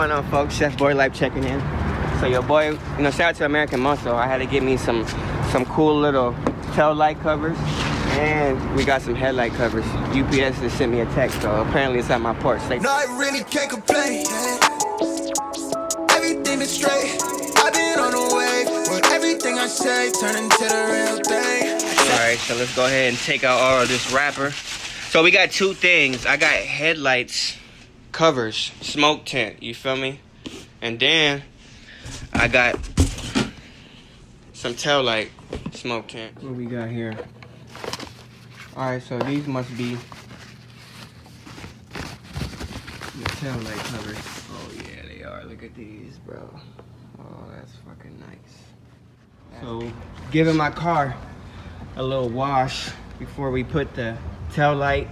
going on, folks? Chef Boy Life checking in. So your boy, you know, shout out to American Muscle. I had to get me some cool little tail light covers, and we got some headlight covers. UPS just sent me a text, so apparently it's at my porch. No, I really can't complain. Everything is straight. I've been on the way. When everything I say turn into the real thing. Alright, so let's go ahead and take out all of this wrapper. So we got two things. I got headlights covers, smoke tint, you feel me? And then I got some tail light smoke tint. What we got here? Alright, so these must be the tail light covers. Oh yeah, they are. Look at these, bro. Oh, that's fucking nice. So, giving my car a little wash before we put the tail light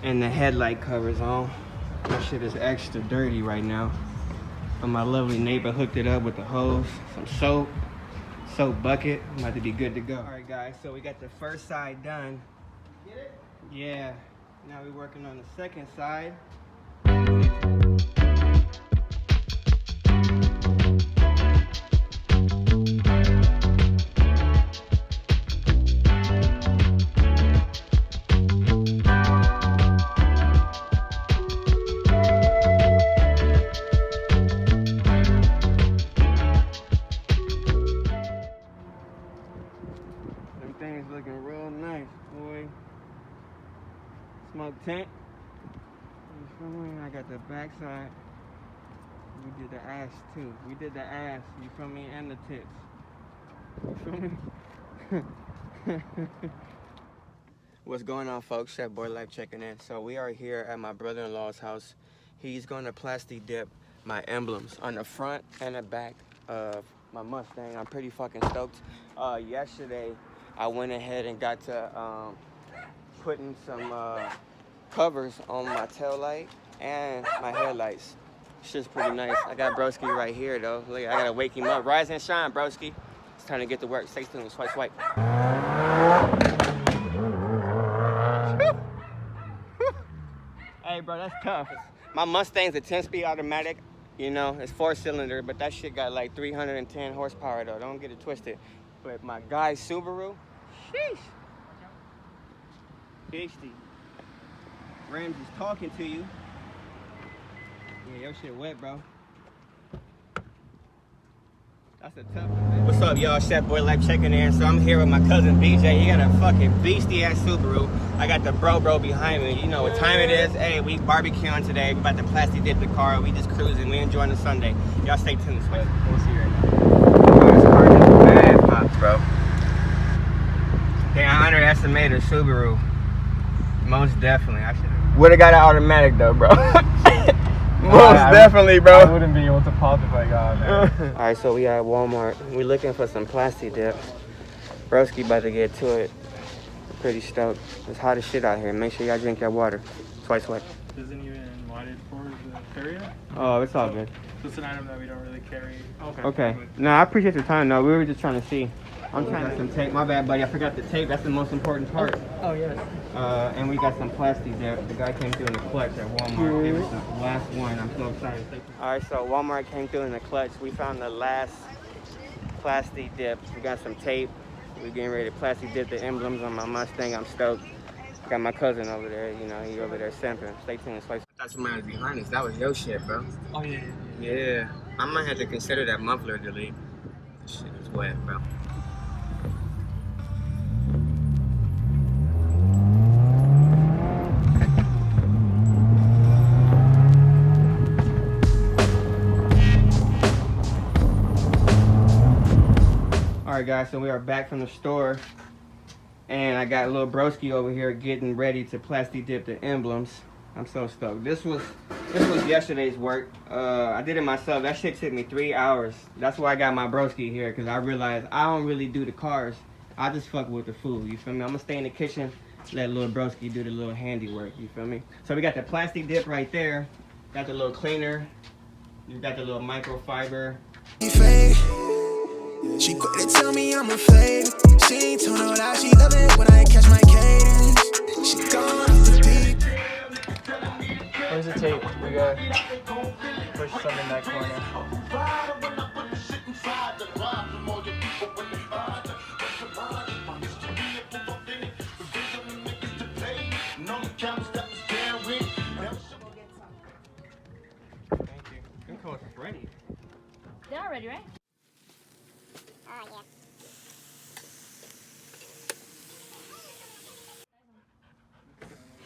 and the headlight covers on. That shit is extra dirty right now. But my lovely neighbor hooked it up with the hose, some soap bucket. I'm about to be good to go. All right, guys, so we got the first side done. Get it? Yeah. Now we're working on the second side. Things looking real nice, boy. Smoke tint. You feel me? I got the back side. We did the ass too. We did the ass, you feel me? And the tits. You feel me? What's going on, folks? Chef Boy Life checking in. So we are here at my brother-in-law's house. He's going to plasti-dip my emblems on the front and the back of my Mustang. I'm pretty fucking stoked. Yesterday, I went ahead and got to putting some covers on my tail light and my headlights. Shit's pretty nice. I got broski right here though. Look, I gotta wake him up. Rise and shine, broski. It's time to get to work. Stay tuned. Swipe, swipe. Hey, bro, that's tough. My Mustang's a 10-speed automatic. You know, it's 4-cylinder, but that shit got like 310 horsepower though. Don't get it twisted. But my guy's Subaru, sheesh. Beastie. Rams is talking to you. Yeah, your shit wet, bro. That's a tough one. What's up, y'all? Chef Boy Life checking in. So I'm here with my cousin BJ. He got a fucking beastie-ass Subaru. I got the bro behind me. You know what time it is. Hey, we barbecuing today. We about to plasti-dip the car. We just cruising. We enjoying the Sunday. Y'all stay tuned. We'll see you right now. This car is bad pops, bro. Hey, I underestimated Subaru. Most definitely. I should have got an automatic though, bro. Most definitely, bro. I wouldn't be able to pop if I got it. Alright, so we at Walmart. We're looking for some plasti-dip. Broski about to get to it. I'm pretty stoked. It's hot as shit out here. Make sure y'all drink your water. Swipe, swipe. Isn't even wanted for the carrier? Oh, it's all good. So it's an item that we don't really carry. Okay. No, I appreciate your time though. We were just trying to see. I'm trying to get some tape. My bad, buddy. I forgot the tape. That's the most important part. Oh, yes. And we got some plasti-dip. The guy came through in the clutch at Walmart. It was the last one. I'm so excited. Alright, so Walmart came through in the clutch. We found the last plasti-dip. We got some tape. We're getting ready to plasti-dip the emblems on my Mustang. I'm stoked. Got my cousin over there. You know, he over there simping. Stay tuned. That's somebody behind us. That was your shit, bro. Oh, yeah. Yeah. I might have to consider that muffler delete. Shit is wet, bro. Alright guys, so we are back from the store and I got a little broski over here getting ready to plasti-dip the emblems. I'm so stoked. This was yesterday's work. I did it myself. That shit took me 3 hours. That's why I got my broski here, because I realized I don't really do the cars. I just fuck with the food, you feel me? I'm gonna stay in the kitchen, let little broski do the little handiwork, you feel me? So we got the plasti-dip right there. Got the little cleaner. You got the little microfiber. She quit to tell me I'm a fade. She ain't told her how she love it when I catch my cadence. She gone off the beat. Where's the tape? We gotta push some in that corner. Thank you. Them colors are ready. They're all ready, right?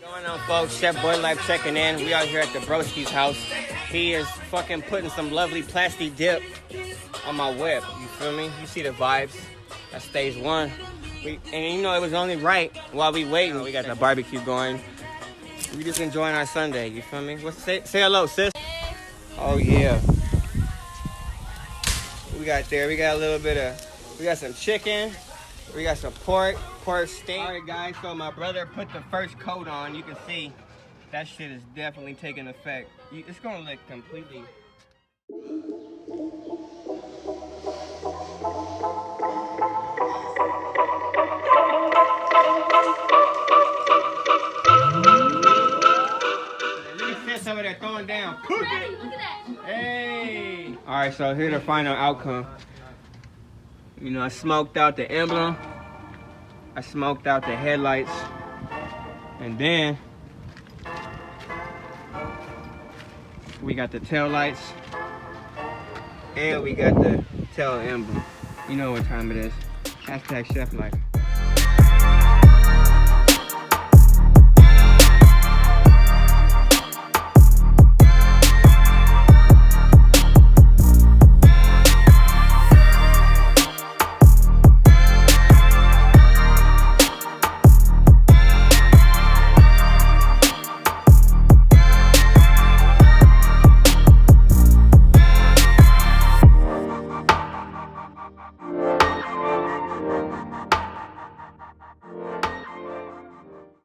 What's going on, folks? Chef Boy Life checking in. We out here at the Broski's house. He is fucking putting some lovely plasti-dip on my whip. You feel me? You see the vibes. That's stage one. And you know it was only right while we waiting. We got the barbecue going. We just enjoying our Sunday. You feel me? Say hello, sis. Oh yeah. We got a little bit of. We got some chicken. We got some pork steak. All right, guys, so my brother put the first coat on. You can see that shit is definitely taking effect. It's gonna look completely. Over there throwing down. Daddy, look at that. Hey. All right, so here's the final outcome. You know, I smoked out the emblem. I smoked out the headlights. And then we got the tail lights. And we got the tail emblem. You know what time it is. Hashtag Chef Life.